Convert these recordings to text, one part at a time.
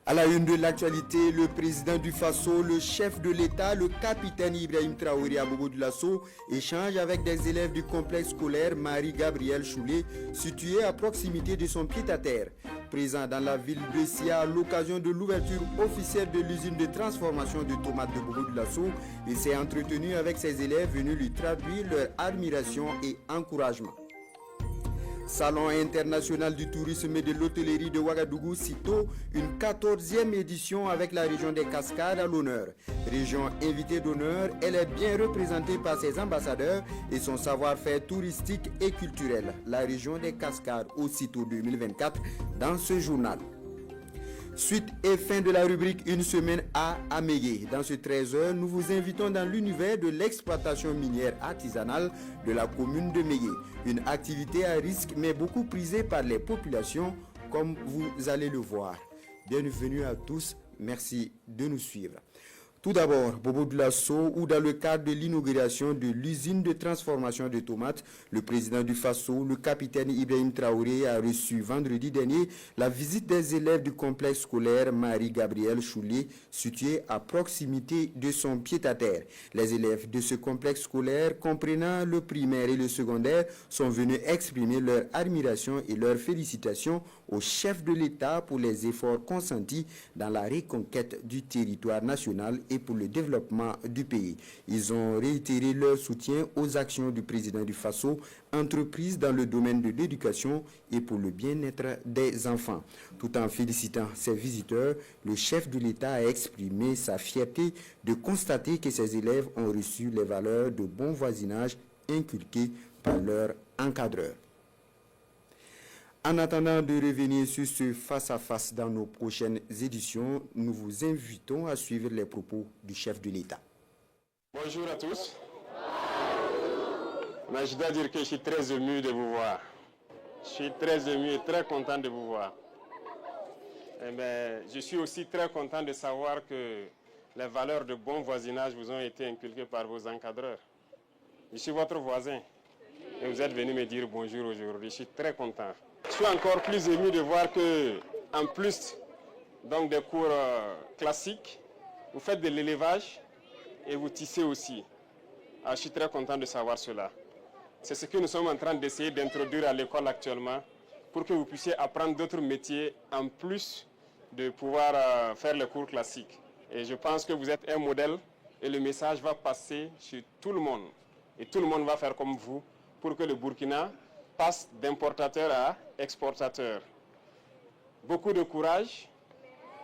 À la une de l'actualité, le président du Faso, le chef de l'État, le capitaine Ibrahim Traoré à Bobo Dioulasso échange avec des élèves du complexe scolaire Marie-Gabrielle Choulet, situé à proximité de son pied-à-terre. Présent dans la ville de Sia à l'occasion de l'ouverture officielle de l'usine de transformation de tomates de Bobo Dioulasso, il s'est entretenu avec ses élèves venus lui traduire leur admiration et encouragement. Salon international du tourisme et de l'hôtellerie de Ouagadougou, SITO, une 14e édition avec la région des Cascades à l'honneur. Région invitée d'honneur, elle est bien représentée par ses ambassadeurs et son savoir-faire touristique et culturel. La région des Cascades au SITO 2024 dans ce journal. Suite et fin de la rubrique Une semaine à Amégué. Dans ce 13h, nous vous invitons dans l'univers de l'exploitation minière artisanale de la commune de Mégué. Une activité à risque mais beaucoup prisée par les populations, comme vous allez le voir. Bienvenue à tous, merci de nous suivre. Tout d'abord, Bobo Dioulasso, où dans le cadre de l'inauguration de l'usine de transformation de tomates, le président du Faso, le capitaine Ibrahim Traoré, a reçu vendredi dernier la visite des élèves du complexe scolaire Marie-Gabrielle Choulet, situé à proximité de son pied-à-terre. Les élèves de ce complexe scolaire, comprenant le primaire et le secondaire, sont venus exprimer leur admiration et leurs félicitations au chef de l'État pour les efforts consentis dans la reconquête du territoire national et pour le développement du pays. Ils ont réitéré leur soutien aux actions du président du Faso, entreprises dans le domaine de l'éducation et pour le bien-être des enfants. Tout en félicitant ses visiteurs, le chef de l'État a exprimé sa fierté de constater que ses élèves ont reçu les valeurs de bon voisinage inculquées par leurs encadreurs. En attendant de revenir sur ce face-à-face dans nos prochaines éditions, nous vous invitons à suivre les propos du chef de l'État. Bonjour à tous. Mais je dois dire que je suis très ému de vous voir. Je suis très ému et très content de vous voir. Je suis aussi très content de savoir que les valeurs de bon voisinage vous ont été inculquées par vos encadreurs. Je suis votre voisin et vous êtes venu me dire bonjour aujourd'hui. Je suis très content. Je suis encore plus ému de voir que, en plus donc, des cours classiques, vous faites de l'élevage et vous tissez aussi. Je suis très content de savoir cela. C'est ce que nous sommes en train d'essayer d'introduire à l'école actuellement pour que vous puissiez apprendre d'autres métiers en plus de pouvoir faire les cours classiques. Et je pense que vous êtes un modèle et le message va passer sur tout le monde. Et tout le monde va faire comme vous pour que le Burkina passe d'importateur à exportateur. Beaucoup de courage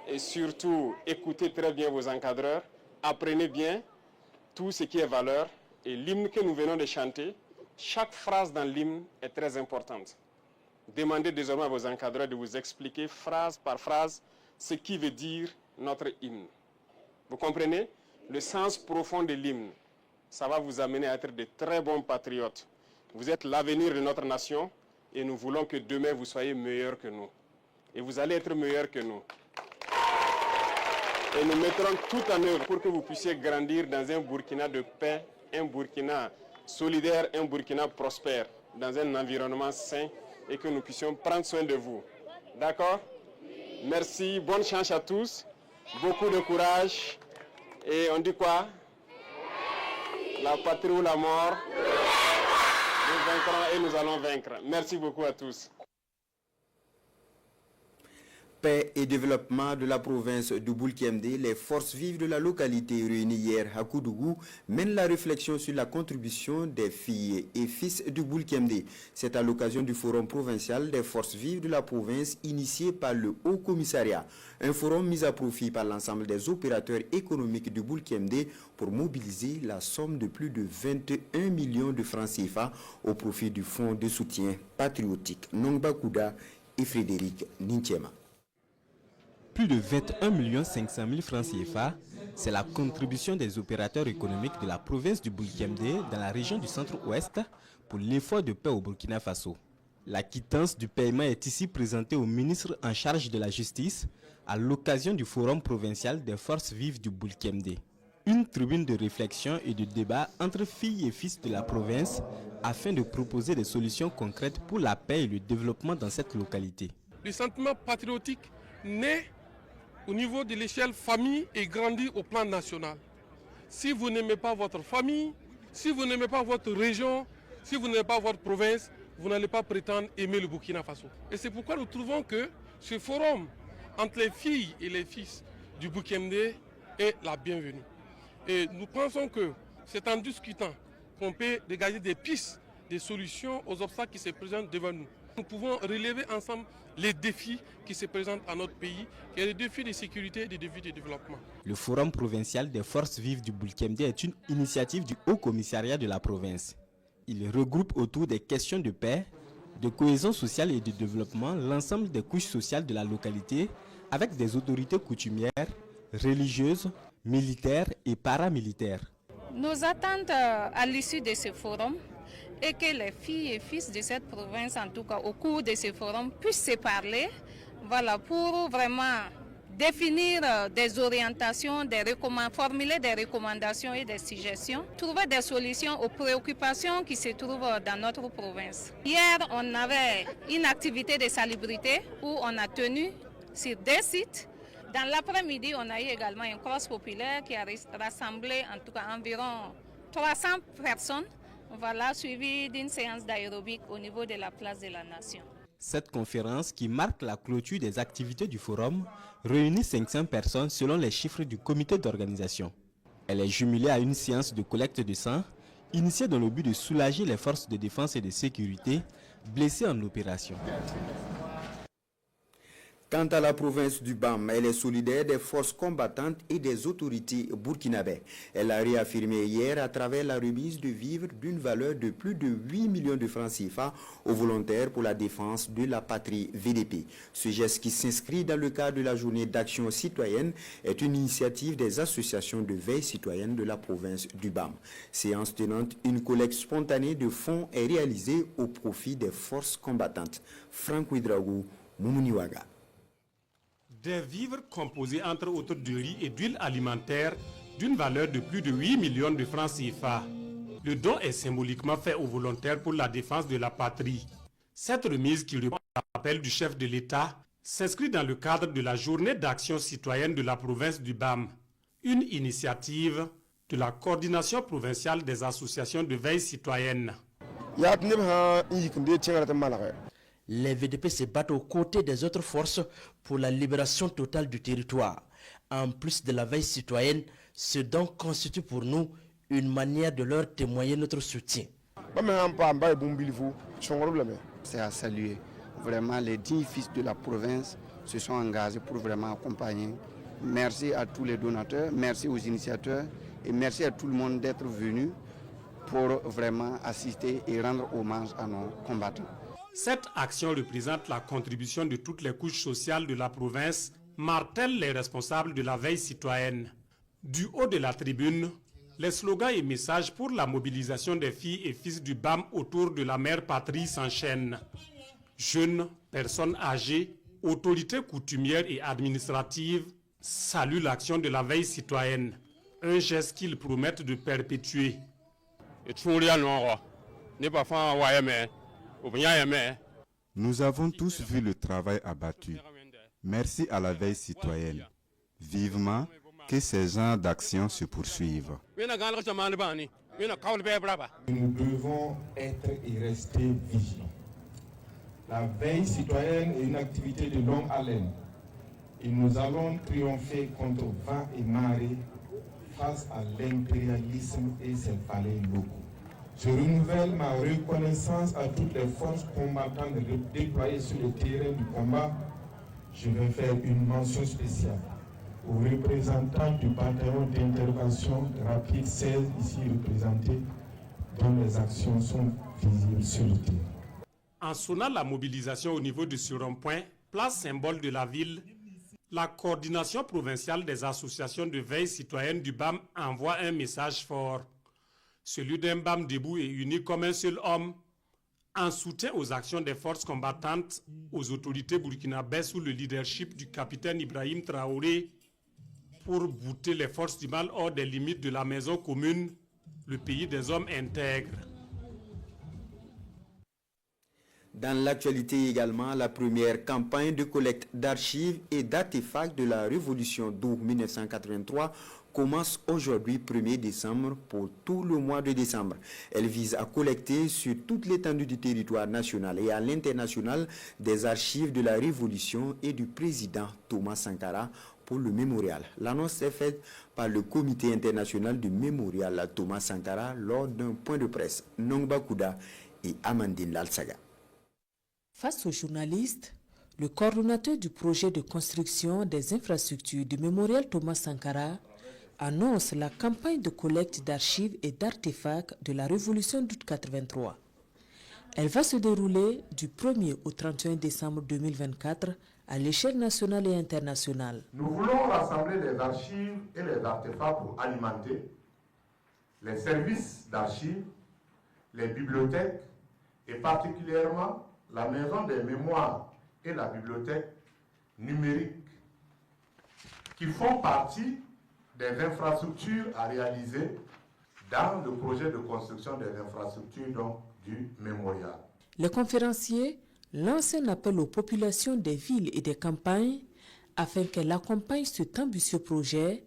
et surtout écoutez très bien vos encadreurs, apprenez bien tout ce qui est valeur et l'hymne que nous venons de chanter, chaque phrase dans l'hymne est très importante. Demandez désormais à vos encadreurs de vous expliquer phrase par phrase ce qui veut dire notre hymne. Vous comprenez? Le sens profond de l'hymne, ça va vous amener à être de très bons patriotes. Vous êtes l'avenir de notre nation et nous voulons que demain vous soyez meilleurs que nous. Et vous allez être meilleurs que nous. Et nous mettrons tout en œuvre pour que vous puissiez grandir dans un Burkina de paix, un Burkina solidaire, un Burkina prospère, dans un environnement sain et que nous puissions prendre soin de vous. D'accord? Merci, bonne chance à tous, beaucoup de courage. Et on dit quoi? La patrie ou la mort? Nous vaincrons et nous allons vaincre. Merci beaucoup à tous. Paix et développement de la province de Boulkemde, les forces vives de la localité réunies hier à Koudougou mènent la réflexion sur la contribution des filles et fils de Boulkemde. C'est à l'occasion du forum provincial des forces vives de la province initié par le Haut Commissariat. Un forum mis à profit par l'ensemble des opérateurs économiques de Boulkemde pour mobiliser la somme de plus de 21 millions de francs CFA au profit du Fonds de soutien patriotique Nongba Kouda et Frédéric Nintiema. Plus de 21 500 000 francs CFA, c'est la contribution des opérateurs économiques de la province du Boulkemde dans la région du centre-ouest pour l'effort de paix au Burkina Faso. La quittance du paiement est ici présentée au ministre en charge de la justice à l'occasion du forum provincial des forces vives du Boulkemde. Une tribune de réflexion et de débat entre filles et fils de la province afin de proposer des solutions concrètes pour la paix et le développement dans cette localité. Le sentiment patriotique naît au niveau de l'échelle famille et grandit au plan national. Si vous n'aimez pas votre famille, si vous n'aimez pas votre région, si vous n'aimez pas votre province, vous n'allez pas prétendre aimer le Burkina Faso. Et c'est pourquoi nous trouvons que ce forum entre les filles et les fils du Bukembe est la bienvenue. Et nous pensons que c'est en discutant qu'on peut dégager des pistes, des solutions aux obstacles qui se présentent devant nous. Nous pouvons relever ensemble les défis qui se présentent à notre pays, qui sont les défis de sécurité et des défis de développement. Le Forum provincial des forces vives du Bulkembe est une initiative du Haut Commissariat de la province. Il regroupe autour des questions de paix, de cohésion sociale et de développement l'ensemble des couches sociales de la localité avec des autorités coutumières, religieuses, militaires et paramilitaires. Nos attentes à l'issue de ce forum est que les filles et fils de cette province, en tout cas au cours de ce forum, puissent se parler, voilà, pour vraiment définir des orientations, formuler des recommandations et des suggestions, trouver des solutions aux préoccupations qui se trouvent dans notre province. Hier, on avait une activité de salubrité où on a tenu sur 2 sites. Dans l'après-midi, on a eu également une crosse populaire qui a rassemblé en tout cas environ 300 personnes, voilà, suivie d'une séance d'aérobic au niveau de la place de la Nation. Cette conférence, qui marque la clôture des activités du forum, réunit 500 personnes selon les chiffres du comité d'organisation. Elle est jumelée à une séance de collecte de sang, initiée dans le but de soulager les forces de défense et de sécurité blessées en opération. Quant à la province du BAM, elle est solidaire des forces combattantes et des autorités burkinabées. Elle l'a réaffirmé hier à travers la remise de vivres d'une valeur de plus de 8 millions de francs CFA aux volontaires pour la défense de la patrie VDP. Ce geste qui s'inscrit dans le cadre de la journée d'action citoyenne est une initiative des associations de veille citoyenne de la province du BAM. Séance tenante, une collecte spontanée de fonds est réalisée au profit des forces combattantes. Franck Ouedraogo, Moumouniwaga. Des vivres composés entre autres de riz et d'huile alimentaire d'une valeur de plus de 8 millions de francs CFA. Le don est symboliquement fait aux volontaires pour la défense de la patrie. Cette remise qui répond à l'appel du chef de l'État s'inscrit dans le cadre de la journée d'action citoyenne de la province du BAM, une initiative de la coordination provinciale des associations de veille citoyenne. Les VDP se battent aux côtés des autres forces pour la libération totale du territoire. En plus de la veille citoyenne, ce don constitue pour nous une manière de leur témoigner notre soutien. C'est à saluer. Vraiment, les 10 fils de la province se sont engagés pour vraiment accompagner. Merci à tous les donateurs, merci aux initiateurs et merci à tout le monde d'être venu pour vraiment assister et rendre hommage à nos combattants. Cette action représente la contribution de toutes les couches sociales de la province, martèlent les responsables de la veille citoyenne. Du haut de la tribune, les slogans et messages pour la mobilisation des filles et fils du BAM autour de la mère patrie s'enchaînent. Jeunes, personnes âgées, autorités coutumières et administratives saluent l'action de la veille citoyenne, un geste qu'ils promettent de perpétuer. Nous avons tous vu le travail abattu. Merci à la veille citoyenne. Vivement que ces genres d'actions se poursuivent. Nous devons être et rester vigilants. La veille citoyenne est une activité de longue haleine et nous allons triompher contre vent et marée face à l'impérialisme et ses valets locaux. Je renouvelle ma reconnaissance à toutes les forces combattantes déployées sur le terrain du combat. Je vais faire une mention spéciale aux représentants du bataillon d'intervention rapide 16 ici représentés, dont les actions sont visibles sur le terrain. En sonnant la mobilisation au niveau de ce rond-point, place symbole de la ville, la coordination provinciale des associations de veille citoyenne du BAM envoie un message fort. Celui d'un BAM debout et uni comme un seul homme, en soutien aux actions des forces combattantes, aux autorités burkinabèses sous le leadership du capitaine Ibrahim Traoré, pour bouter les forces du mal hors des limites de la maison commune, le pays des hommes intègres. Dans l'actualité également, la première campagne de collecte d'archives et d'artefacts de la Révolution d'août 1983 commence aujourd'hui 1er décembre pour tout le mois de décembre. Elle vise à collecter sur toute l'étendue du territoire national et à l'international des archives de la Révolution et du président Thomas Sankara pour le mémorial. L'annonce est faite par le Comité international du mémorial Thomas Sankara lors d'un point de presse. Nongba Kouda et Amandine Lalsaga. Face aux journalistes, le coordonnateur du projet de construction des infrastructures du mémorial Thomas Sankara annonce la campagne de collecte d'archives et d'artefacts de la Révolution d'août 83. Elle va se dérouler du 1er au 31 décembre 2024 à l'échelle nationale et internationale. Nous voulons rassembler les archives et les artefacts pour alimenter les services d'archives, les bibliothèques et particulièrement la Maison des Mémoires et la bibliothèque numérique qui font partie des infrastructures à réaliser dans le projet de construction des infrastructures donc, du mémorial. Les conférenciers lancent un appel aux populations des villes et des campagnes afin qu'elles accompagnent cet ambitieux projet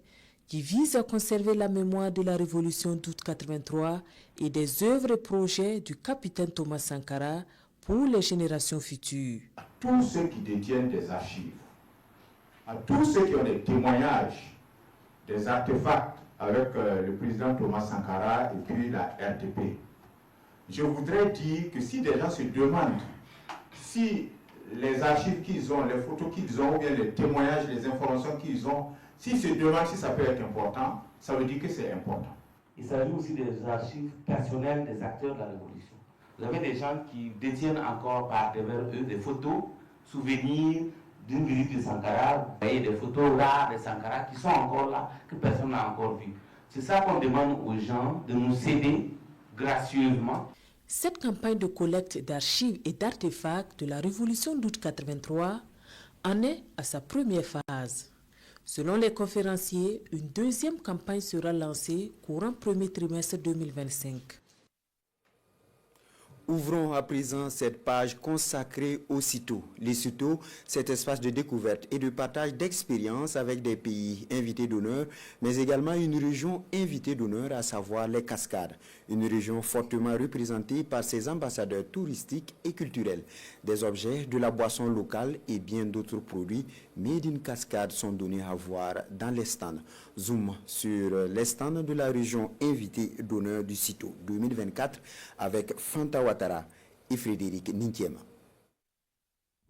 qui vise à conserver la mémoire de la Révolution d'août 83 et des œuvres et projets du capitaine Thomas Sankara pour les générations futures. À tous ceux qui détiennent des archives, à tous ceux qui ont des témoignages, des artefacts avec le président Thomas Sankara et puis la RTP, je voudrais dire que si des gens se demandent si les archives qu'ils ont, les photos qu'ils ont, ou bien les témoignages, les informations qu'ils ont, s'ils se demandent si ça peut être important, ça veut dire que c'est important. Il s'agit aussi des archives personnelles des acteurs de la Révolution. Vous avez des gens qui détiennent encore par devers eux des photos, souvenirs d'une visite de Sankara, vous voyez des photos rares de Sankara qui sont encore là, que personne n'a encore vues. C'est ça qu'on demande aux gens de nous céder gracieusement. Cette campagne de collecte d'archives et d'artefacts de la Révolution d'août 83 en est à sa première phase. Selon les conférenciers, une deuxième campagne sera lancée courant premier trimestre 2025. Ouvrons à présent cette page consacrée aux CITO. Les CITO, cet espace de découverte et de partage d'expériences avec des pays invités d'honneur, mais également une région invitée d'honneur, à savoir les Cascades. Une région fortement représentée par ses ambassadeurs touristiques et culturels. Des objets, de la boisson locale et bien d'autres produits made in Cascade sont donnés à voir dans les stands. Zoom sur les stands de la région invitée d'honneur du CITO 2024 avec Fanta Ouattara et Frédéric Nintiema.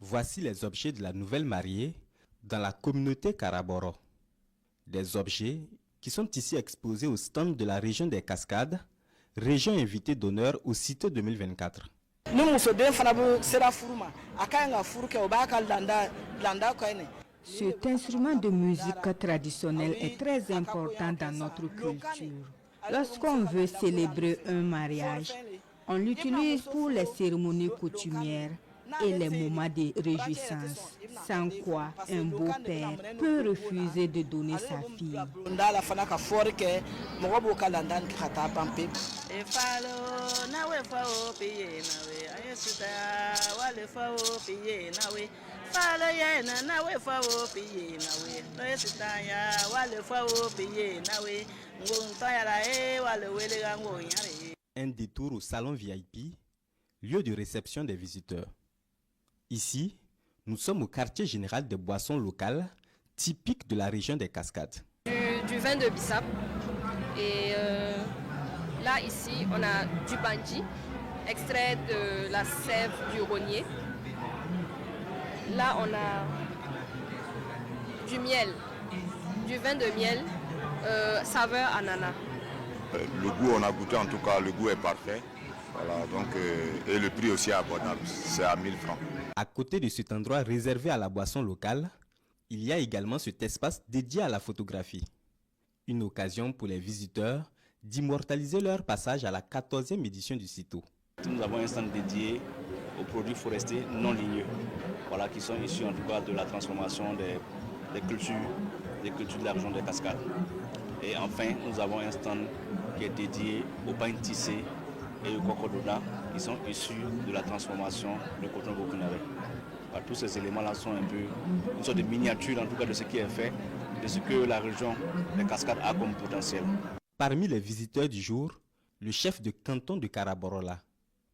Voici les objets de la nouvelle mariée dans la communauté Karaboro. Des objets qui sont ici exposés au stand de la région des Cascades, région invitée d'honneur au CITO 2024. Cet instrument de musique traditionnelle est très important dans notre culture. Lorsqu'on veut célébrer un mariage, on l'utilise pour les cérémonies coutumières et les moments de réjouissance, sans quoi un beau-père peut refuser de donner sa fille. Un détour au salon VIP, lieu de réception des visiteurs. Ici, nous sommes au quartier général des boissons locales, typiques de la région des Cascades. Du vin de Bissap. Et là, ici, on a du bandji, extrait de la sève du rognier. Là, on a du miel, du vin de miel, saveur ananas. Le goût, on a goûté en tout cas, le goût est parfait. Voilà, donc, et le prix aussi est abordable, c'est à 1000 francs. À côté de cet endroit réservé à la boisson locale, il y a également cet espace dédié à la photographie. Une occasion pour les visiteurs d'immortaliser leur passage à la 14e édition du CITO. Nous avons un stand dédié aux produits forestiers non ligneux, voilà, qui sont issus en tout cas de la transformation des cultures de la région des Cascades. Et enfin, nous avons un stand qui est dédié au pain tissé et au cocodona, qui sont issus de la transformation de coton burkinabé. Tous ces éléments-là sont un peu une sorte de miniature en tout cas de ce qui est fait, de ce que la région des Cascades a comme potentiel. Parmi les visiteurs du jour, le chef de canton de Karaborola.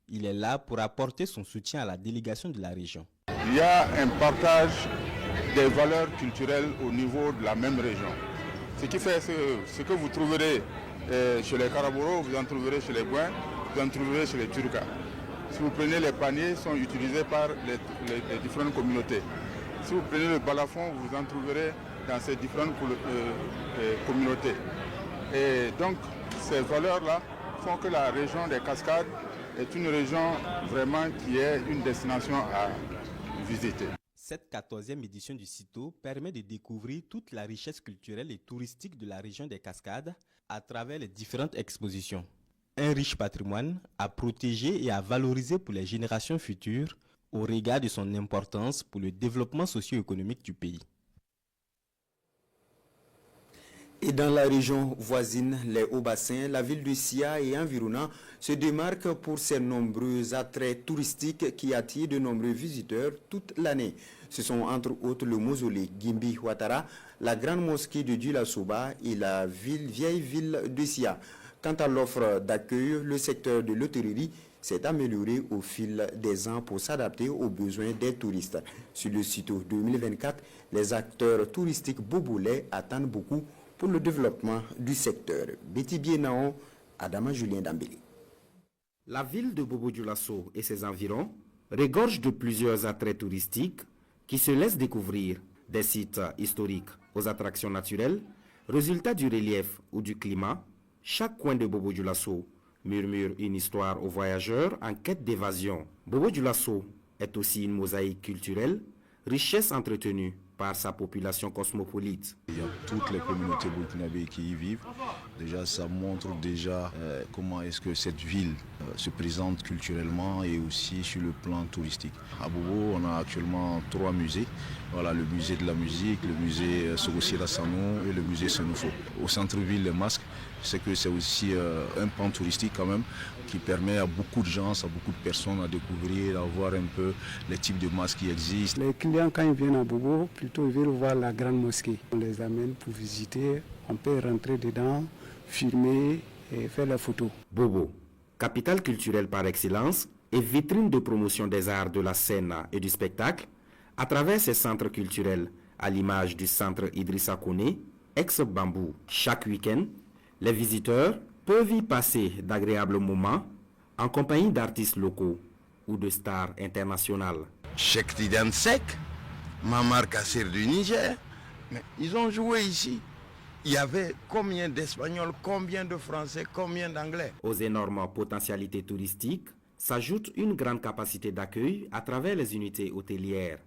Il est là pour apporter son soutien à la délégation de la région. Il y a un partage des valeurs culturelles au niveau de la même région. Ce qui fait ce que vous trouverez chez les Karaboro, vous en trouverez chez les Bouins, vous en trouverez chez les Turcas. Si vous prenez les paniers, sont utilisés par les différentes communautés. Si vous prenez le balafon, vous en trouverez dans ces différentes communautés. Et donc, ces valeurs-là font que la région des Cascades est une région vraiment qui est une destination à visiter. Cette 14e édition du CITO permet de découvrir toute la richesse culturelle et touristique de la région des Cascades à travers les différentes expositions. Un riche patrimoine à protéger et à valoriser pour les générations futures au regard de son importance pour le développement socio-économique du pays. Et dans la région voisine, les Hauts-Bassins, la ville de Sia et environnants se démarque pour ses nombreux attraits touristiques qui attirent de nombreux visiteurs toute l'année. Ce sont entre autres le mausolée Gimbi Ouattara, la grande mosquée de Dioula-Soba et la vieille ville de Sia. Quant à l'offre d'accueil, le secteur de l'hôtellerie s'est amélioré au fil des ans pour s'adapter aux besoins des touristes. Sur le site 2024, les acteurs touristiques bobolais attendent beaucoup pour le développement du secteur. Betty Bienao, Adama Julien Dambélé. La ville de Bobo-Dioulasso et ses environs regorge de plusieurs attraits touristiques qui se laissent découvrir, des sites historiques aux attractions naturelles, résultats du relief ou du climat. Chaque coin de Bobo-Dioulasso murmure une histoire aux voyageurs en quête d'évasion. Bobo-Dioulasso est aussi une mosaïque culturelle, richesse entretenue par sa population cosmopolite. Il y a toutes les communautés burkinabées qui y vivent. Déjà, ça montre comment est-ce que cette ville se présente culturellement et aussi sur le plan touristique. À Bobo, on a actuellement 3 musées. Voilà, le musée de la musique, le musée Sogosira Sanou et le musée Senufo. Au centre-ville, les masques, c'est que c'est aussi un pan touristique quand même qui permet à beaucoup de gens, à beaucoup de personnes à découvrir, à voir un peu les types de masques qui existent. Les clients, quand ils viennent à Bobo, plutôt ils veulent voir la grande mosquée. On les amène pour visiter, on peut rentrer dedans, filmer et faire la photo. Bobo, capitale culturelle par excellence et vitrine de promotion des arts de la scène et du spectacle, à travers ses centres culturels, à l'image du centre Idrissa Kone, ex-Bambou, chaque week-end, les visiteurs peuvent y passer d'agréables moments en compagnie d'artistes locaux ou de stars internationales. Cheikh Tidiane Seck, Mamar Kassir du Niger, mais ils ont joué ici. Il y avait combien d'Espagnols, combien de Français, combien d'Anglais. Aux énormes potentialités touristiques s'ajoute une grande capacité d'accueil à travers les unités hôtelières.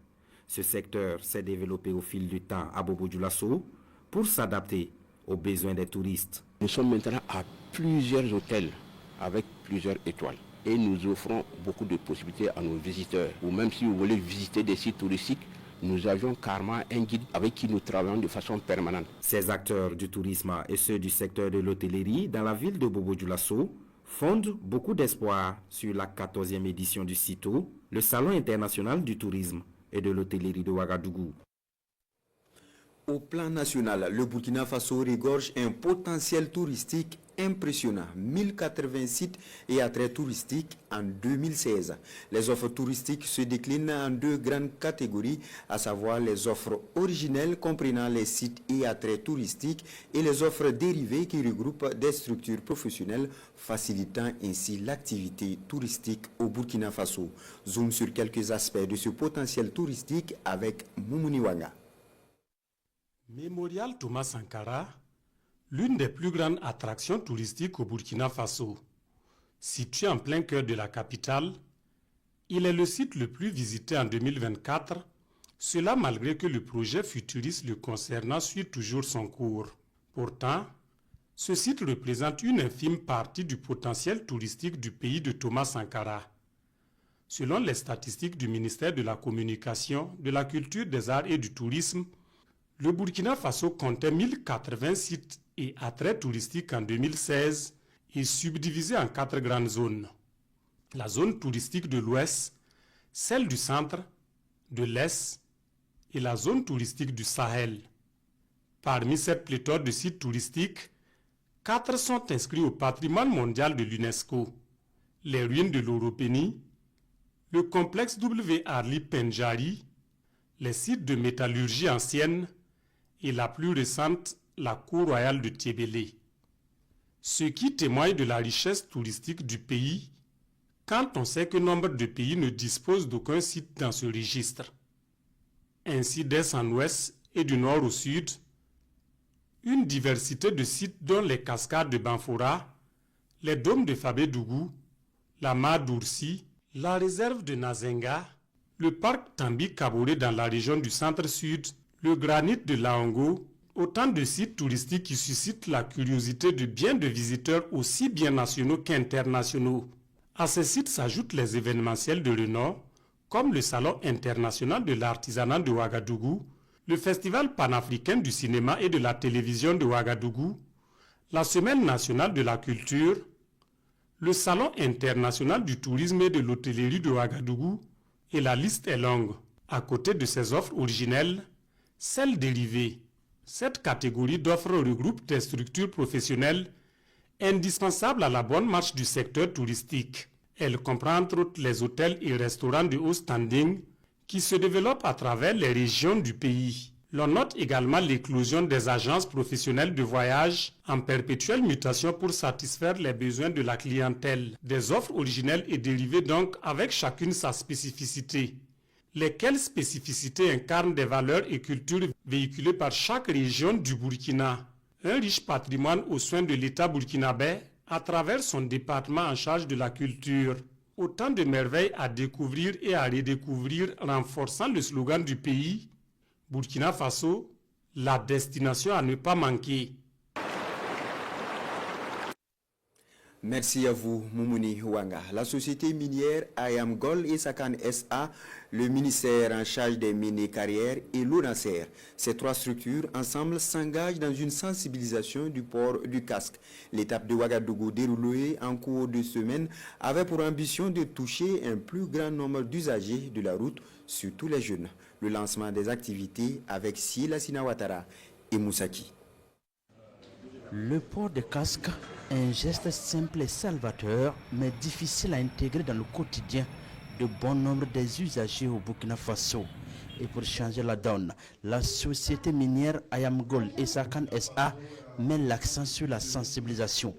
Ce secteur s'est développé au fil du temps à Bobo-Dioulasso pour s'adapter aux besoins des touristes. Nous sommes maintenant à plusieurs hôtels avec plusieurs étoiles et nous offrons beaucoup de possibilités à nos visiteurs. Ou même si vous voulez visiter des sites touristiques, nous avions carrément un guide avec qui nous travaillons de façon permanente. Ces acteurs du tourisme et ceux du secteur de l'hôtellerie dans la ville de Bobo-Dioulasso fondent beaucoup d'espoir sur la 14e édition du CITO, le Salon international du tourisme et de l'hôtellerie de Ouagadougou. Au plan national, le Burkina Faso regorge un potentiel touristique impressionnant. 1080 sites et attraits touristiques en 2016. Les offres touristiques se déclinent en 2 grandes catégories, à savoir les offres originelles comprenant les sites et attraits touristiques et les offres dérivées qui regroupent des structures professionnelles facilitant ainsi l'activité touristique au Burkina Faso. Zoom sur quelques aspects de ce potentiel touristique avec Moumouni Wanga. Mémorial Thomas Sankara, l'une des plus grandes attractions touristiques au Burkina Faso. Situé en plein cœur de la capitale, il est le site le plus visité en 2024, cela malgré que le projet futuriste le concernant suit toujours son cours. Pourtant, ce site représente une infime partie du potentiel touristique du pays de Thomas Sankara. Selon les statistiques du ministère de la Communication, de la Culture, des Arts et du Tourisme, le Burkina Faso comptait 1080 sites et attraits touristiques en 2016 et subdivisés en 4 grandes zones. la zone touristique de l'Ouest, celle du centre, de l'Est et la zone touristique du Sahel. Parmi cette pléthore de sites touristiques, 4 sont inscrits au patrimoine mondial de l'UNESCO. Les ruines de l'Oropénie, le complexe W. Arli Penjari, les sites de métallurgie ancienne et la plus récente, la cour royale de Tiébélé. Ce qui témoigne de la richesse touristique du pays quand on sait que nombre de pays ne disposent d'aucun site dans ce registre. Ainsi, d'est en ouest et du nord au sud, une diversité de sites dont les cascades de Banfora, les dômes de Fabédougou, la mare d'Oursi, la réserve de Nazenga, le parc Tambi Kaboré dans la région du centre-sud, le granit de Laongo, autant de sites touristiques qui suscitent la curiosité de bien de visiteurs aussi bien nationaux qu'internationaux. À ces sites s'ajoutent les événementiels de renom, comme le Salon international de l'artisanat de Ouagadougou, le Festival panafricain du cinéma et de la télévision de Ouagadougou, la Semaine nationale de la culture, le Salon international du tourisme et de l'hôtellerie de Ouagadougou, et la liste est longue. À côté de ces offres originelles, celles dérivées. Cette catégorie d'offres regroupe des structures professionnelles indispensables à la bonne marche du secteur touristique. Elle comprend entre autres les hôtels et restaurants de haut standing qui se développent à travers les régions du pays. L'on note également l'éclosion des agences professionnelles de voyage en perpétuelle mutation pour satisfaire les besoins de la clientèle. Des offres originelles et dérivées donc avec chacune sa spécificité. Lesquelles spécificités incarnent des valeurs et cultures véhiculées par chaque région du Burkina. Un riche patrimoine aux soins de l'État burkinabé à travers son département en charge de la culture. Autant de merveilles à découvrir et à redécouvrir, renforçant le slogan du pays, Burkina Faso, la destination à ne pas manquer. Merci à vous, Moumouni Ouanga. La société minière Ayamgol et Sakan SA, le ministère en charge des mines et carrières et l'ONASER. Ces 3 structures ensemble s'engagent dans une sensibilisation du port du casque. L'étape de Ouagadougou déroulée en cours de semaine avait pour ambition de toucher un plus grand nombre d'usagers de la route, surtout les jeunes. Le lancement des activités avec Sila Sinawatara et Moussaki. Le port de casque est un geste simple et salvateur, mais difficile à intégrer dans le quotidien de bon nombre des usagers au Burkina Faso. Et pour changer la donne, la société minière Ayamgol et Sakan SA met l'accent sur la sensibilisation.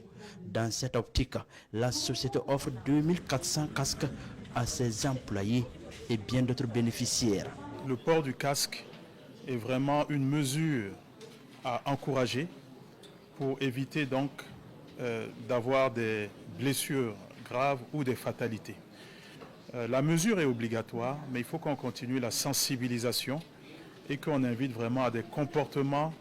Dans cette optique, la société offre 2400 casques à ses employés et bien d'autres bénéficiaires. Le port du casque est vraiment une mesure à encourager pour éviter donc d'avoir des blessures graves ou des fatalités. La mesure est obligatoire, mais il faut qu'on continue la sensibilisation et qu'on invite vraiment à des comportements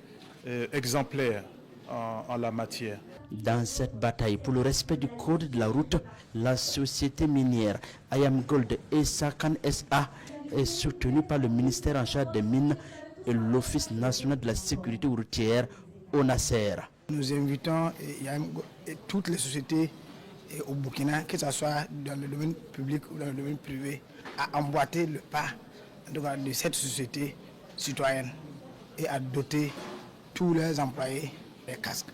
exemplaires en la matière. Dans cette bataille pour le respect du code de la route, la société minière Ayamgold et Sakan SA est soutenue par le ministère en charge des mines et l'Office national de la sécurité routière, ONASER. Nous invitons toutes les sociétés au Burkina, que ce soit dans le domaine public ou dans le domaine privé, à emboîter le pas de cette société citoyenne et à doter tous les employés des casques.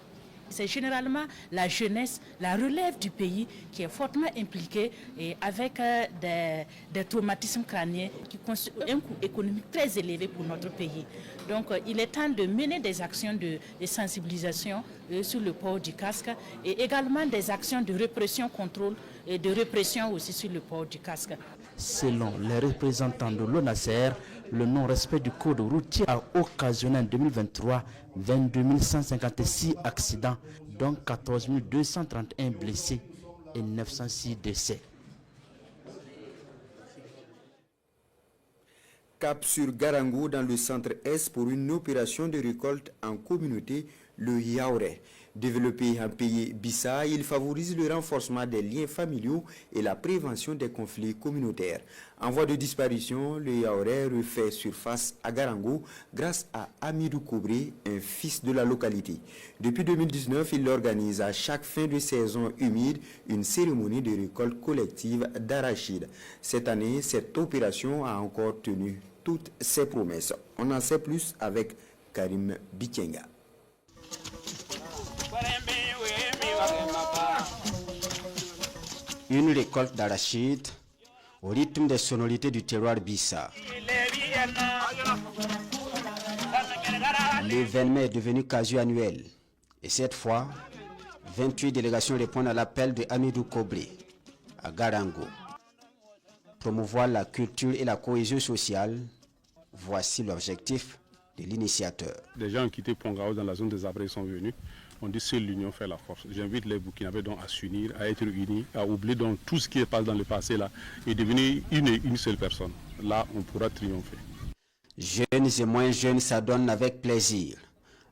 C'est généralement la jeunesse, la relève du pays qui est fortement impliquée et avec des traumatismes crâniens qui constituent un coût économique très élevé pour notre pays. Donc il est temps de mener des actions de sensibilisation sur le port du casque et également des actions de répression, contrôle et de répression aussi sur le port du casque. Selon les représentants de l'ONASER, le non-respect du code routier a occasionné en 2023 22 156 accidents, dont 14 231 blessés et 906 décès. Cap sur Garangou dans le centre-est pour une opération de récolte en communauté le yaouré. Développé en pays Bissa, il favorise le renforcement des liens familiaux et la prévention des conflits communautaires. En voie de disparition, le yaouré refait surface à Garango grâce à Amidou Koubré, un fils de la localité. Depuis 2019, il organise à chaque fin de saison humide une cérémonie de récolte collective d'arachide. Cette année, cette opération a encore tenu toutes ses promesses. On en sait plus avec Karim Bikenga. Une récolte d'arachide au rythme des sonorités du terroir Bissa. L'événement est devenu quasi annuel. Et cette fois, 28 délégations répondent à l'appel de Amidou Kobré à Garango. Promouvoir la culture et la cohésion sociale, voici l'objectif de l'initiateur. Des gens ont quitté Pongao dans la zone des Abrés sont venus. On dit seule l'union fait la force. J'invite les Burkinabés donc à s'unir, à être unis, à oublier donc tout ce qui est passé dans le passé là et devenir une seule personne. Là, on pourra triompher. Jeunes et moins jeunes s'adonnent avec plaisir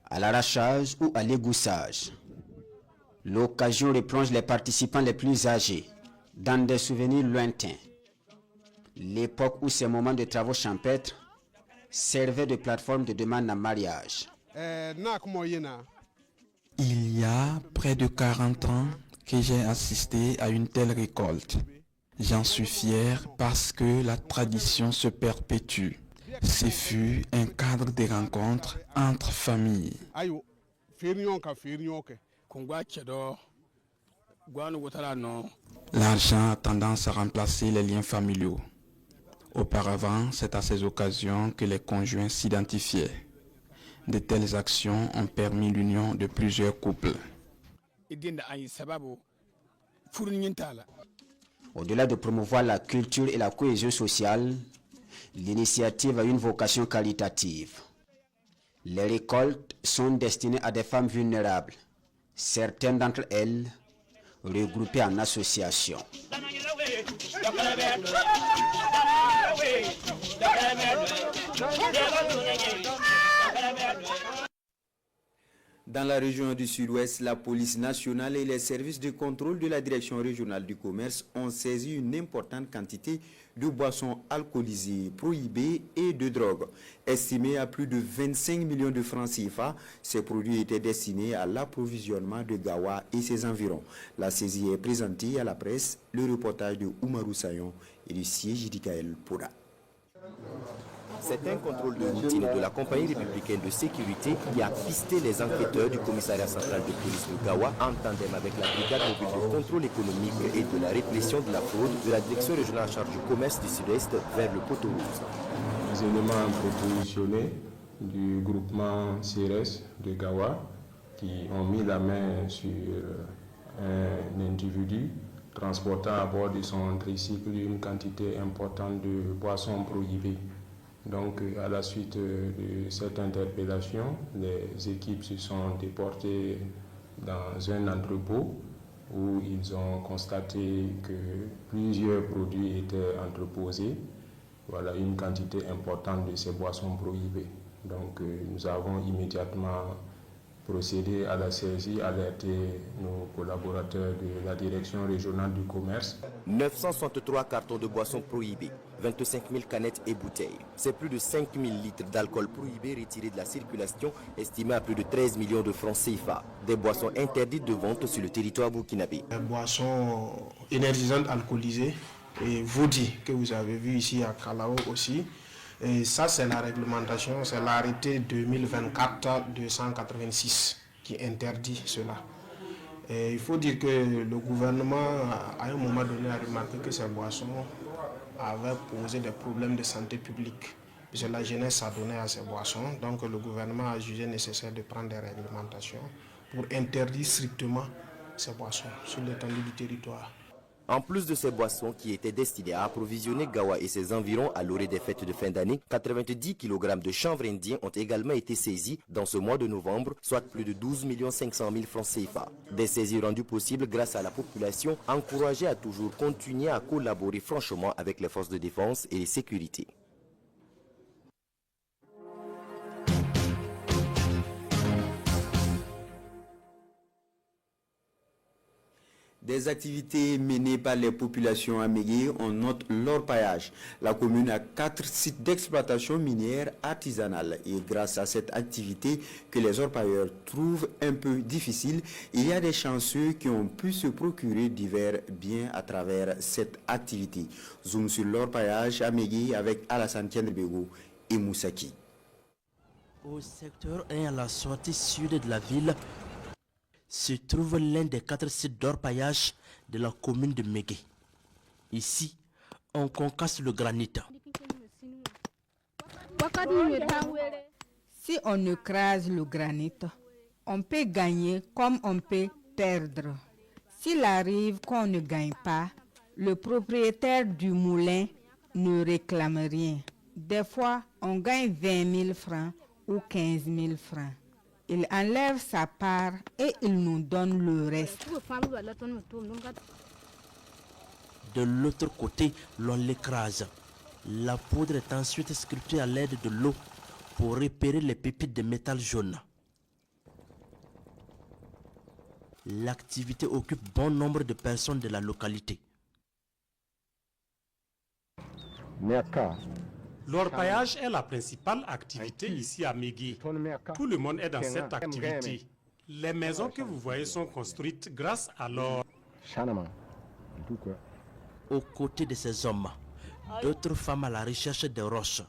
à l'arrachage ou à l'égoussage. L'occasion replonge les participants les plus âgés dans des souvenirs lointains. L'époque où ces moments de travaux champêtres servaient de plateforme de demande en mariage. Il y a près de 40 ans que j'ai assisté à une telle récolte. J'en suis fier parce que la tradition se perpétue. Ce fut un cadre de rencontres entre familles. L'argent a tendance à remplacer les liens familiaux. Auparavant, c'est à ces occasions que les conjoints s'identifiaient. De telles actions ont permis l'union de plusieurs couples. Au-delà de promouvoir la culture et la cohésion sociale, l'initiative a une vocation qualitative. Les récoltes sont destinées à des femmes vulnérables, certaines d'entre elles regroupées en associations. Dans la région du Sud-Ouest, la police nationale et les services de contrôle de la direction régionale du commerce ont saisi une importante quantité de boissons alcoolisées, prohibées et de drogue. Estimés à plus de 25 millions de francs CFA, ces produits étaient destinés à l'approvisionnement de Gawa et ses environs. La saisie est présentée à la presse, le reportage de Oumarou Sayon et du siège d'Ikaël Poura. C'est un contrôle de routine de la compagnie républicaine de sécurité qui a pisté les enquêteurs du commissariat central de police de Gawa en tandem avec la brigade mobile de contrôle économique et de la répression de la fraude de la direction régionale en charge du commerce du Sud-Est vers le poteau rouge. Les éléments propositionnés du groupement CRS de Gawa qui ont mis la main sur un individu transportant à bord de son tricycle une quantité importante de boissons prohibées. Donc, à la suite de cette interpellation, les équipes se sont déportées dans un entrepôt où ils ont constaté que plusieurs produits étaient entreposés. Voilà une quantité importante de ces boissons prohibées. Donc, nous avons immédiatement procédé à la saisie, alerté nos collaborateurs de la direction régionale du commerce. 963 cartons de boissons prohibées, 25 000 canettes et bouteilles. C'est plus de 5 000 litres d'alcool prohibé retirés de la circulation, estimé à plus de 13 millions de francs CFA. Des boissons interdites de vente sur le territoire burkinabé. Les boissons énergisantes alcoolisées et Vodi que vous avez vu ici à Kalao aussi. Et ça, c'est la réglementation, c'est l'arrêté 2024-286 qui interdit cela. Et il faut dire que le gouvernement, à un moment donné, a remarqué que ces boissons avaient posé des problèmes de santé publique. Puisque la jeunesse s'adonnait à ces boissons. Donc le gouvernement a jugé nécessaire de prendre des réglementations pour interdire strictement ces boissons sur l'étendue du territoire. En plus de ces boissons qui étaient destinées à approvisionner Gawa et ses environs à l'orée des fêtes de fin d'année, 90 kg de chanvre indien ont également été saisis dans ce mois de novembre, soit plus de 12 500 000 francs CFA. Des saisies rendues possibles grâce à la population, encouragée à toujours continuer à collaborer franchement avec les forces de défense et de sécurité. Des activités menées par les populations à Mégué, on note l'orpaillage. La commune a 4 sites d'exploitation minière artisanale et grâce à cette activité que les orpailleurs trouvent un peu difficile, il y a des chanceux qui ont pu se procurer divers biens à travers cette activité. Zoom sur l'orpaillage à Mégué avec Alassane Kendribego et Moussaki. Au secteur 1 à la sortie sud de la ville, se trouve l'un des 4 sites d'orpaillage de la commune de Mégué. Ici, on concasse le granit. Si on écrase le granit, on peut gagner comme on peut perdre. S'il arrive qu'on ne gagne pas, le propriétaire du moulin ne réclame rien. Des fois, on gagne 20 000 francs ou 15 000 francs. Il enlève sa part et il nous donne le reste. De l'autre côté, l'on l'écrase. La poudre est ensuite sculptée à l'aide de l'eau pour repérer les pépites de métal jaune. L'activité occupe bon nombre de personnes de la localité. L'orpaillage est la principale activité ici à Mégué. Tout le monde est dans cette activité. Les maisons que vous voyez sont construites grâce à l'or. Aux côtés de ces hommes, d'autres femmes à la recherche des roches.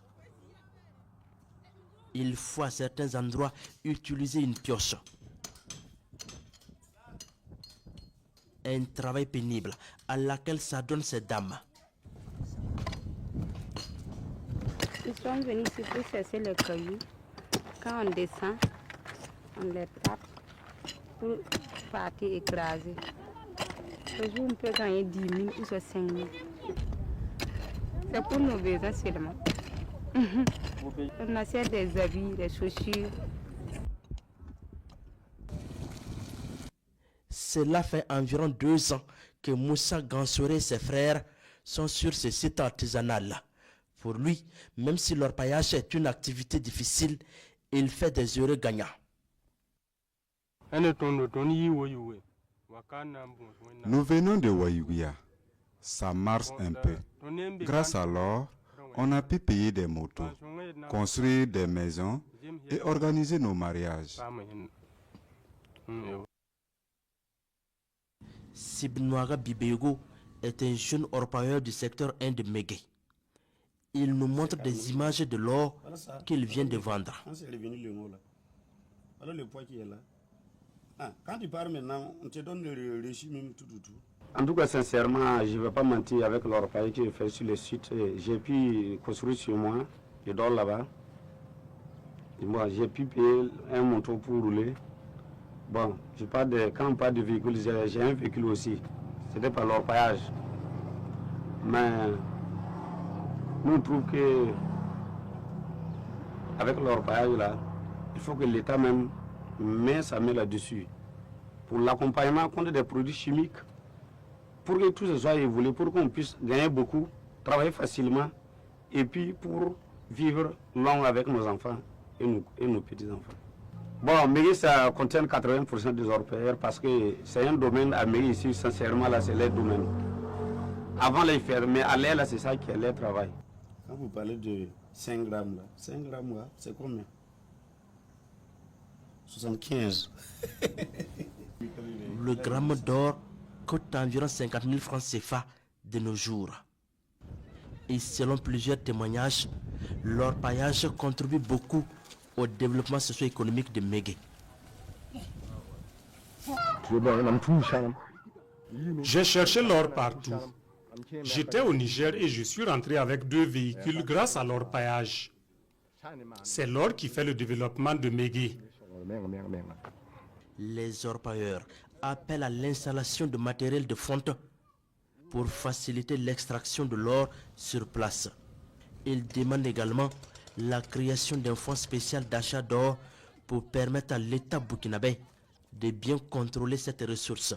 Il faut à certains endroits utiliser une pioche. Un travail pénible à laquelle s'adonnent ces dames. Ils sont venus ici pour chercher les cailloux. Quand on descend, on les tape pour partir écraser. Le jour, on peut gagner 10 000 ou 5 000. C'est pour nos besoins seulement. On achète des habits, des chaussures. Cela fait environ 2 ans que Moussa Gansouré et ses frères sont sur ce site artisanal. Pour lui, même si l'orpaillage est une activité difficile, il fait des heureux gagnants. Nous venons de Wayuguya. Ça marche un peu. Grâce à l'or, on a pu payer des motos, construire des maisons et organiser nos mariages. Sibnoaga Bibego est un jeune orpailleur du secteur 1 de Mégué. Il nous montre des images de l'or qu'il vient de vendre. Voilà le poids qui est là. Quand tu pars maintenant, on te donne le reçu même tout. En tout cas, sincèrement, je ne vais pas mentir avec l'orpaillage que j'ai fait sur le site. J'ai pu construire sur moi, je dors là-bas. Moi, j'ai pu payer un moto pour rouler. Bon, quand on parle de véhicule, j'ai un véhicule aussi. C'était par l'orpaillage. Mais nous, on trouve que avec l'orpaillage là, il faut que l'État même met sa main là-dessus. Pour l'accompagnement contre des produits chimiques, pour que tout ce soit évolué, pour qu'on puisse gagner beaucoup, travailler facilement, et puis pour vivre long avec nos enfants et nos petits-enfants. Bon, Mégué, ça contient 80% des orpailleurs parce que c'est un domaine à Mégué ici, sincèrement, là, c'est leur domaine. Avant les faire, mais à l'air, là, c'est ça qui est leur travail. Quand vous parlez de 5 grammes, là, 5 grammes, là, c'est combien? 75. Le gramme d'or coûte environ 50 000 francs CFA de nos jours. Et selon plusieurs témoignages, l'orpaillage contribue beaucoup au développement socio-économique de Mégué. J'ai cherché l'or partout. J'étais au Niger et je suis rentré avec 2 véhicules grâce à l'orpaillage. C'est l'or qui fait le développement de Mégué. Les orpailleurs appellent à l'installation de matériel de fonte pour faciliter l'extraction de l'or sur place. Ils demandent également la création d'un fonds spécial d'achat d'or pour permettre à l'État burkinabé de bien contrôler cette ressource.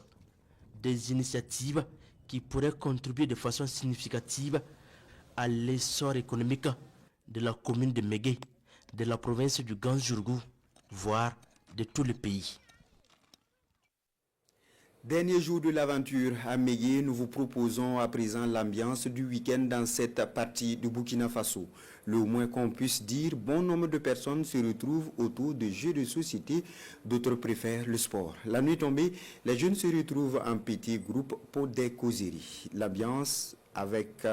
Des initiatives qui pourraient contribuer de façon significative à l'essor économique de la commune de Mégué, de la province du Ganjourgou, voire de tout le pays. Dernier jour de l'aventure à Mégué, nous vous proposons à présent l'ambiance du week-end dans cette partie du Burkina Faso. Le moins qu'on puisse dire, bon nombre de personnes se retrouvent autour de jeux de société, d'autres préfèrent le sport. La nuit tombée, les jeunes se retrouvent en petits groupes pour des causeries. L'ambiance avec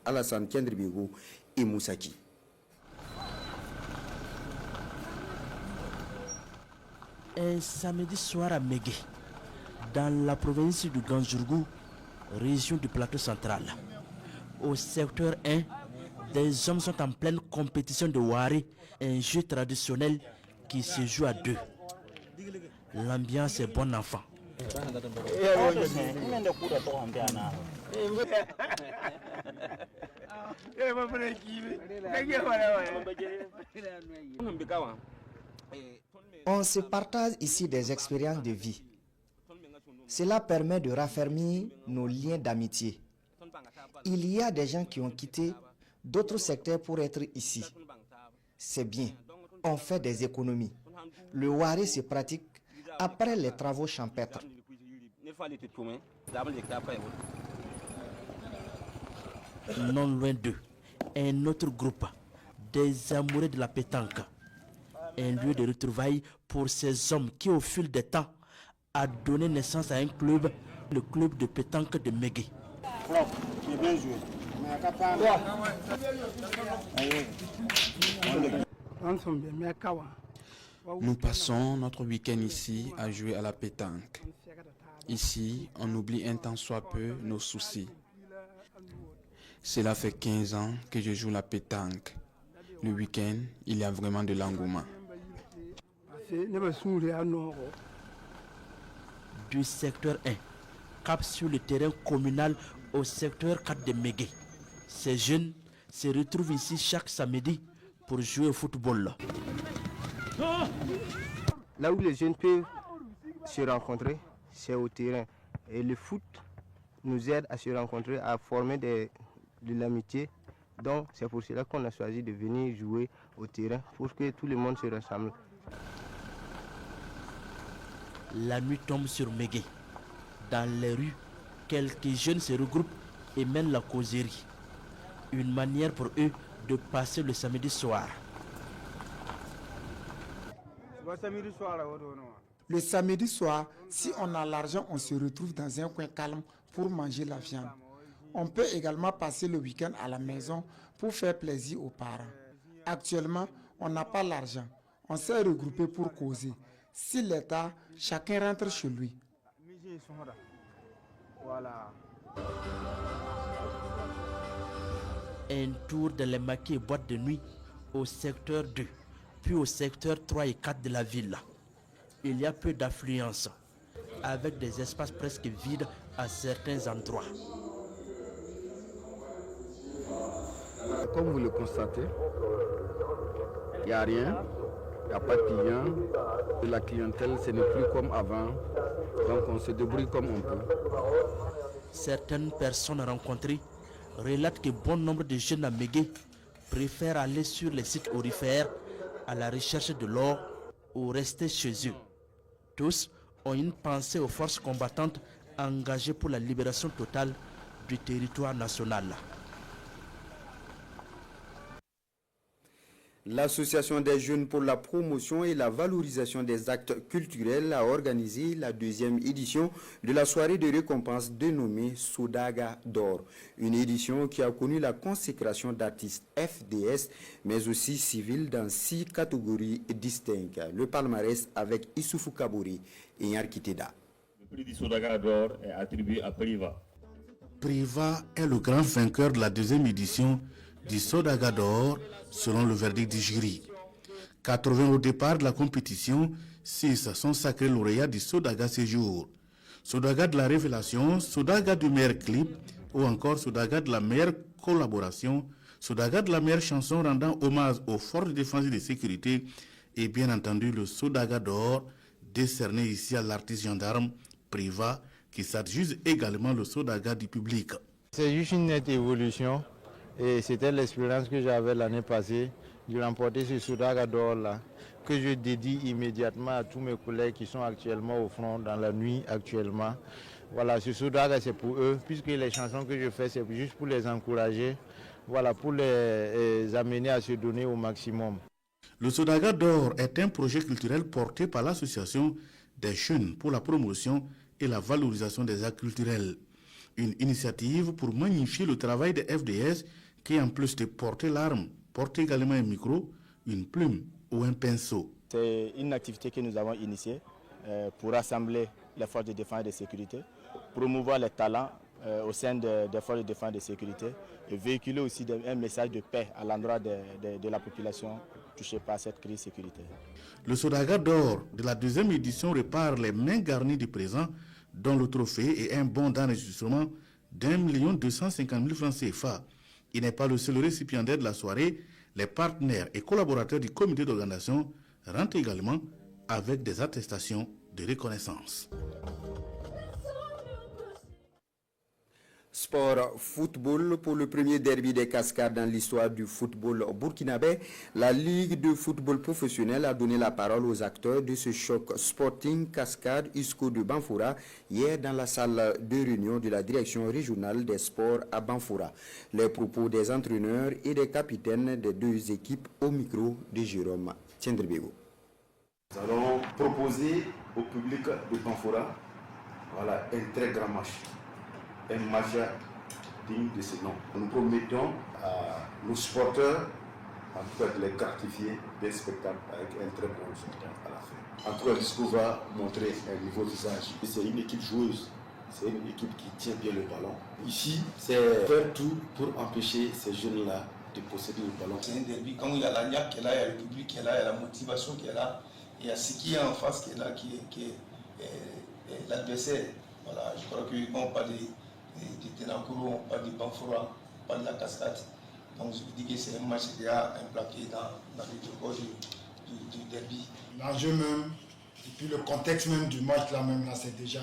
Alassane Kendribigo et Moussaki. Un samedi soir à Mégué, dans la province du Ganjourgou, région du plateau central. Au secteur 1, des hommes sont en pleine compétition de Wari, un jeu traditionnel qui se joue à deux. L'ambiance est bon enfant. On se partage ici des expériences de vie. Cela permet de raffermir nos liens d'amitié. Il y a des gens qui ont quitté d'autres secteurs pour être ici. C'est bien, on fait des économies. Le Wari se pratique après les travaux champêtres. Non loin d'eux, un autre groupe, des amoureux de la pétanque. Un lieu de retrouvailles pour ces hommes qui, au fil du temps, a donné naissance à un club, le club de pétanque de Mégué. Nous passons notre week-end ici à jouer à la pétanque. Ici, on oublie un tant soit peu nos soucis. Cela fait 15 ans que je joue la pétanque. Le week-end, il y a vraiment de l'engouement. Du secteur 1, cap sur le terrain communal au secteur 4 de Mégué. Ces jeunes se retrouvent ici chaque samedi pour jouer au football. Là où les jeunes peuvent se rencontrer, c'est au terrain. Et le foot nous aide à se rencontrer, à former de l'amitié. Donc c'est pour cela qu'on a choisi de venir jouer au terrain, pour que tout le monde se rassemble. La nuit tombe sur Mégué. Dans les rues, quelques jeunes se regroupent et mènent la causerie. Une manière pour eux de passer le samedi soir. Le samedi soir, si on a l'argent, on se retrouve dans un coin calme pour manger la viande. On peut également passer le week-end à la maison pour faire plaisir aux parents. Actuellement, on n'a pas l'argent. On s'est regroupé pour causer. S'il est tard, chacun rentre chez lui. Un tour de les maquis et boîtes de nuit au secteur 2, puis au secteur 3 et 4 de la ville. Il y a peu d'affluence, avec des espaces presque vides à certains endroits. Comme vous le constatez, il n'y a rien, il n'y a pas de clients. La clientèle, ce n'est plus comme avant, donc on se débrouille comme on peut. Certaines personnes rencontrées relatent que bon nombre de jeunes à Mégué préfèrent aller sur les sites aurifères à la recherche de l'or ou rester chez eux. Tous ont une pensée aux forces combattantes engagées pour la libération totale du territoire national. L'Association des jeunes pour la promotion et la valorisation des actes culturels a organisé la deuxième édition de la soirée de récompense dénommée Sodaga d'or. Une édition qui a connu la consécration d'artistes FDS, mais aussi civils dans 6 catégories distinctes. Le palmarès avec Issoufou Kabouri et Yarkiteda. Le prix du Sodaga d'or est attribué à Priva. Priva est le grand vainqueur de la deuxième édition du Sodaga d'or selon le verdict du jury. 80 au départ de la compétition, 6 sont sacrés lauréats du Sodaga séjour. Sodaga de la révélation, Sodaga du meilleur clip ou encore Sodaga de la meilleure collaboration, Sodaga de la meilleure chanson rendant hommage aux forces de défense et de sécurité et bien entendu le Sodaga d'or décerné ici à l'artiste gendarme Priva qui s'adjuge également le Sodaga du public. C'est juste une nette évolution. Et c'était l'expérience que j'avais l'année passée de remporter ce Sodaga d'or là. que je dédie immédiatement à tous mes collègues qui sont actuellement au front, dans la nuit actuellement. Voilà, ce Sodaga c'est pour eux, puisque les chansons que je fais c'est juste pour les encourager, voilà, pour les amener à se donner au maximum. Le Sodaga d'or est un projet culturel porté par l'association des jeunes pour la promotion et la valorisation des arts culturels. Une initiative pour magnifier le travail des FDS qui, en plus de porter l'arme, portent également un micro, une plume ou un pinceau. C'est une activité que nous avons initiée pour rassembler les forces de défense et de sécurité, promouvoir les talents au sein des forces de défense et de sécurité et véhiculer aussi un message de paix à l'endroit de la population touchée par cette crise sécuritaire. Le Sodaga d'or de la deuxième édition répare les mains garnies du présent, dont le trophée et un bon d'enregistrement d'1 250 000 francs CFA. Il n'est pas le seul récipiendaire de la soirée. Les partenaires et collaborateurs du comité d'organisation rentrent également avec des attestations de reconnaissance. Sport football pour le premier derby des Cascades dans l'histoire du football burkinabé. La Ligue de football professionnel a donné la parole aux acteurs de ce choc Sporting Cascade Isco de Banfoura hier dans la salle de réunion de la direction régionale des sports à Banfoura. Les propos des entraîneurs et des capitaines des deux équipes au micro de Jérôme Tiendrebego. Nous allons proposer au public de Banfoura un très grand match. Un match digne de ce nom. Nous promettons à nos sporteurs en tout cas de les gratifier d'un spectacle avec un très bon résultat à la fin. En tout cas, Isco va montrer un nouveau visage. C'est une équipe joueuse, c'est une équipe qui tient bien le ballon. Ici, c'est faire tout pour empêcher ces jeunes-là de posséder le ballon. C'est un derby, quand il y a la niaque qui est là, il y a le public qui est là, il y a la motivation qui est là, il y a ce qui est en face qui est là, qui est l'adversaire. Voilà, je crois que quand on parle de Tenakouro, on parle de Banfoura, on parle de la Cascade. Donc je vous dis que c'est un match qui a implaqué dans le décor du derby. L'enjeu même, et puis le contexte même du match là même, là c'est déjà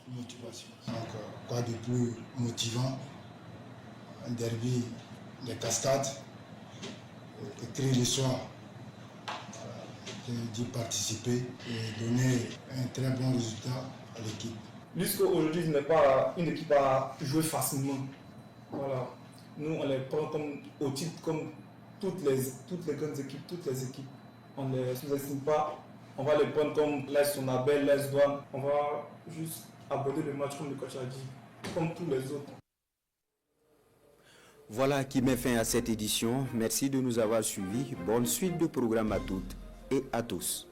une motivation. Donc quoi de plus motivant, un derby des Cascades, écrire l'histoire, d'y participer et donner un très bon résultat à l'équipe. L'Isco aujourd'hui n'est pas une équipe à jouer facilement. Voilà. Nous on les prend comme au titre comme toutes les grandes équipes, toutes les équipes. On ne les sous-estime pas. On va les prendre comme l'AS Sonabel, l'AS Douane. On va juste aborder le match comme le coach a dit, comme tous les autres. Voilà qui met fin à cette édition. Merci de nous avoir suivis. Bonne suite de programme à toutes et à tous.